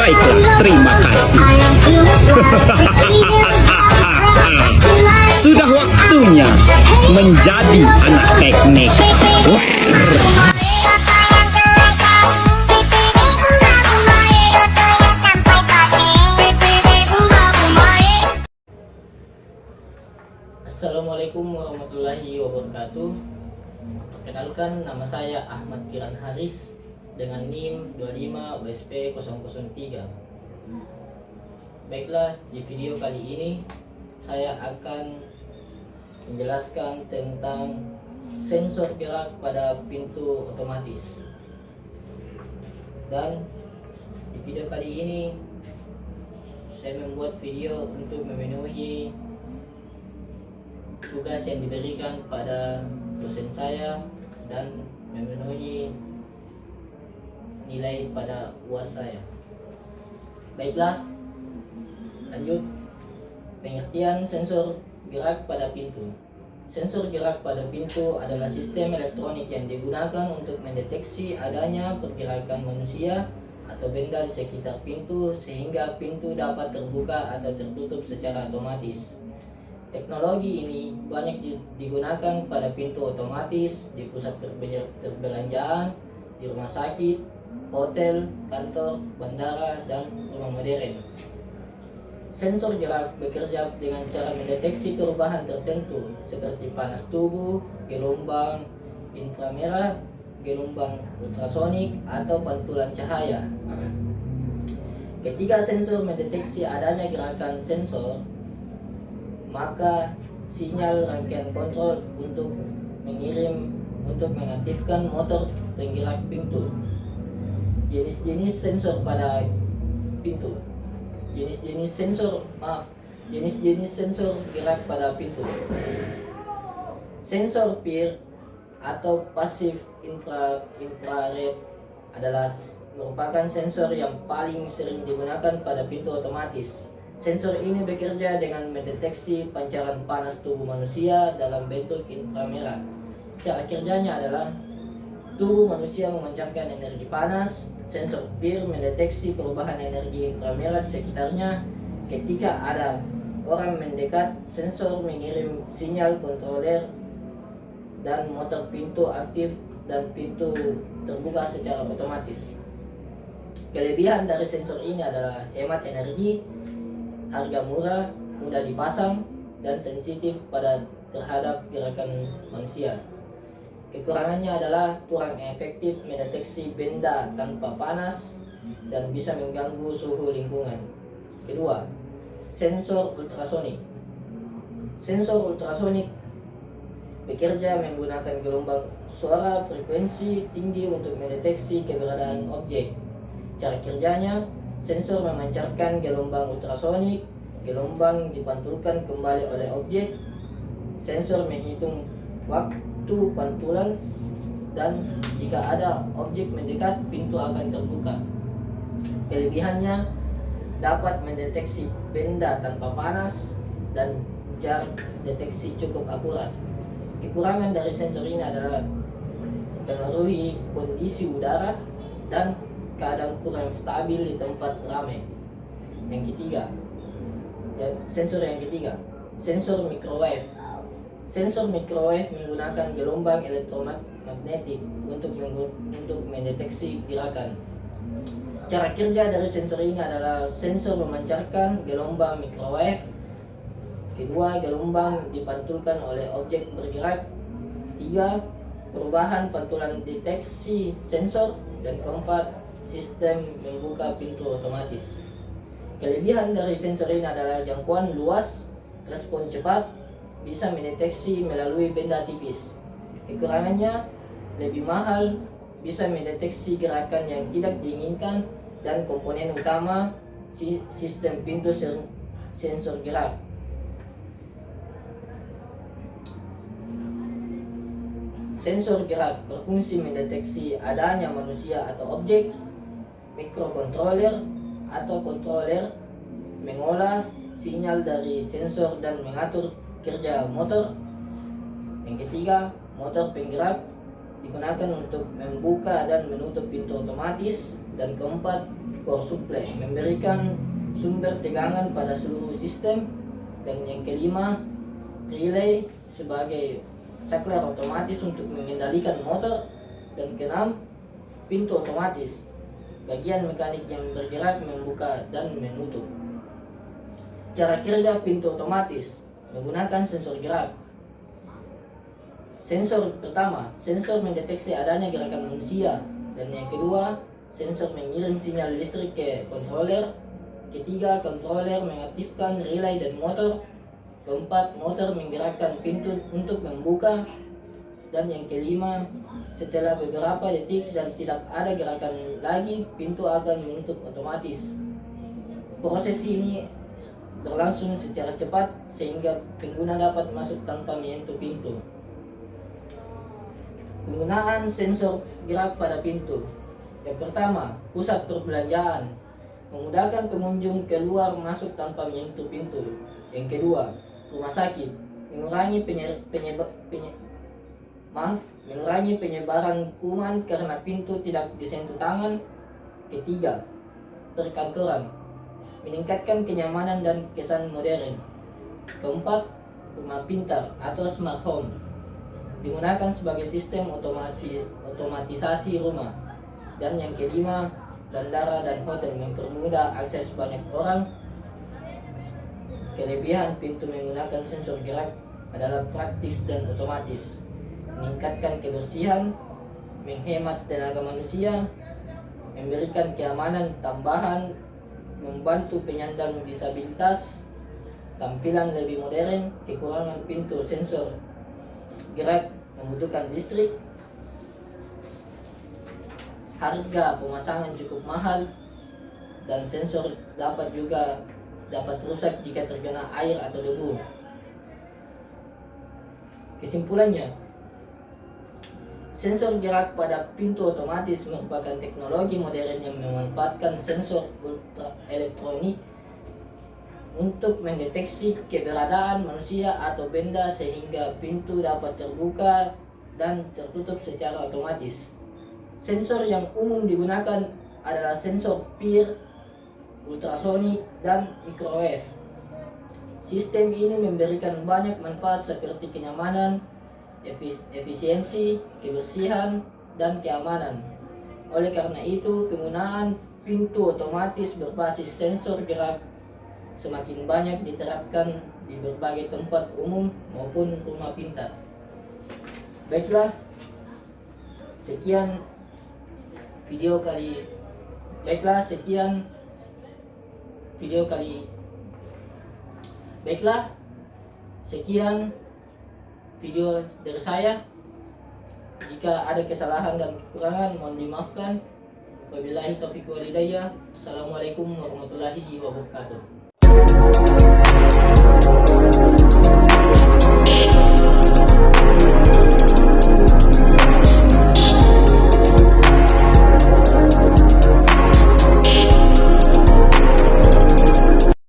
Baiklah, terima kasih. Sudah waktunya menjadi anak teknik. Assalamualaikum warahmatullahi wabarakatuh. Perkenalkan, nama saya Ahmad Kiran Haris dengan NIM 25 WSP 003. Baiklah, di video kali ini saya akan menjelaskan tentang sensor gerak pada pintu otomatis. Dan di video kali ini saya membuat video untuk memenuhi tugas yang diberikan pada dosen saya dan memenuhi nilai pada UAS saya. Baiklah, lanjut. Pengertian sensor gerak pada pintu. Sensor gerak pada pintu adalah sistem elektronik yang digunakan untuk mendeteksi adanya pergerakan manusia atau benda di sekitar pintu sehingga pintu dapat terbuka atau tertutup secara otomatis. Teknologi ini banyak digunakan pada pintu otomatis di pusat perbelanjaan, di rumah sakit, hotel, kantor, bandara, dan rumah modern. Sensor gerak bekerja dengan cara mendeteksi perubahan tertentu seperti panas tubuh, gelombang inframerah, gelombang ultrasonik, atau pantulan cahaya. Ketika sensor mendeteksi adanya gerakan sensor, maka sinyal rangkaian kontrol untuk mengaktifkan motor penggerak pintu. Jenis-jenis sensor pada pintu. Jenis-jenis sensor gerak pada pintu. Sensor PIR atau Passive Infrared adalah merupakan sensor yang paling sering digunakan pada pintu otomatis. Sensor ini bekerja dengan mendeteksi pancaran panas tubuh manusia dalam bentuk inframerah. Cara kerjanya adalah tubuh manusia memancarkan energi panas. Sensor PIR mendeteksi perubahan energi inframerah di sekitarnya. Ketika ada orang mendekat, sensor mengirim sinyal kontroler dan motor pintu aktif dan pintu terbuka secara otomatis. Kelebihan dari sensor ini adalah hemat energi, harga murah, mudah dipasang, dan sensitif terhadap gerakan manusia. Kekurangannya adalah kurang efektif mendeteksi benda tanpa panas dan bisa mengganggu suhu lingkungan. Kedua, sensor ultrasonik. Sensor ultrasonik bekerja menggunakan gelombang suara frekuensi tinggi untuk mendeteksi keberadaan objek. Cara kerjanya, sensor memancarkan gelombang ultrasonik, gelombang dipantulkan kembali oleh objek, sensor menghitung waktu pantulan, dan jika ada objek mendekat, pintu akan terbuka. Kelebihannya dapat mendeteksi benda tanpa panas dan jarak deteksi cukup akurat. Kekurangan dari sensor ini adalah mempengaruhi kondisi udara dan kadang kurang stabil di tempat ramai. Yang ketiga, sensor sensor microwave. Sensor microwave menggunakan gelombang elektromagnetik untuk mendeteksi gerakan. Cara kerja dari sensor ini adalah sensor memancarkan gelombang microwave. Kedua, gelombang dipantulkan oleh objek bergerak. Tiga, perubahan pantulan deteksi sensor. Dan keempat, sistem membuka pintu otomatis. Kelebihan dari sensor ini adalah jangkauan luas, respon cepat, bisa mendeteksi melalui benda tipis. Kekurangannya lebih mahal, bisa mendeteksi gerakan yang tidak diinginkan, dan komponen utama sistem pintu sensor gerak. Sensor gerak berfungsi mendeteksi adanya manusia atau objek. Mikrokontroler atau kontroler mengolah sinyal dari sensor dan mengatur kerja motor. Yang ketiga, motor penggerak digunakan untuk membuka dan menutup pintu otomatis. Dan keempat, power supply, memberikan sumber tegangan pada seluruh sistem. Dan yang kelima, relay sebagai saklar otomatis untuk mengendalikan motor. Dan keenam, pintu otomatis, bagian mekanik yang bergerak membuka dan menutup. Cara kerja pintu otomatis menggunakan sensor gerak. Sensor pertama, sensor mendeteksi adanya gerakan manusia. Dan yang kedua, sensor mengirim sinyal listrik ke controller. Ketiga, controller mengaktifkan relay dan motor. Keempat, motor menggerakkan pintu untuk membuka. Dan yang kelima, setelah beberapa detik dan tidak ada gerakan lagi, pintu akan menutup otomatis. Proses ini berlangsung secara cepat sehingga pengguna dapat masuk tanpa menyentuh pintu. Penggunaan sensor gerak pada pintu. Yang pertama, pusat perbelanjaan, memudahkan pengunjung keluar masuk tanpa menyentuh pintu. Yang kedua, rumah sakit, mengurangi mengurangi penyebaran kuman karena pintu tidak disentuh tangan. Ketiga, perkantoran, meningkatkan kenyamanan dan kesan modern. Keempat, rumah pintar atau smart home, digunakan sebagai sistem otomatisasi rumah. Dan yang kelima, bandara dan hotel, mempermudah akses banyak orang. Kelebihan pintu menggunakan sensor gerak adalah praktis dan otomatis, meningkatkan kebersihan, menghemat tenaga manusia, memberikan keamanan tambahan, membantu penyandang disabilitas, tampilan lebih modern. Kekurangan pintu sensor gerak membutuhkan listrik, harga pemasangan cukup mahal, dan sensor dapat rusak jika terkena air atau debu. Kesimpulannya, sensor gerak pada pintu otomatis merupakan teknologi modern yang memanfaatkan sensor ultraelektronik untuk mendeteksi keberadaan manusia atau benda sehingga pintu dapat terbuka dan tertutup secara otomatis. Sensor yang umum digunakan adalah sensor PIR, ultrasonik, dan microwave. Sistem ini memberikan banyak manfaat seperti kenyamanan, efisiensi, kebersihan, dan keamanan. Oleh karena itu, penggunaan pintu otomatis berbasis sensor gerak semakin banyak diterapkan di berbagai tempat umum maupun rumah pintar. Baiklah, sekian video kali Baiklah, sekian video dari saya. Jika ada kesalahan dan kekurangan, mohon dimaafkan. Wabillahi taufiq wal hidayah. Assalamualaikum warahmatullahi wabarakatuh.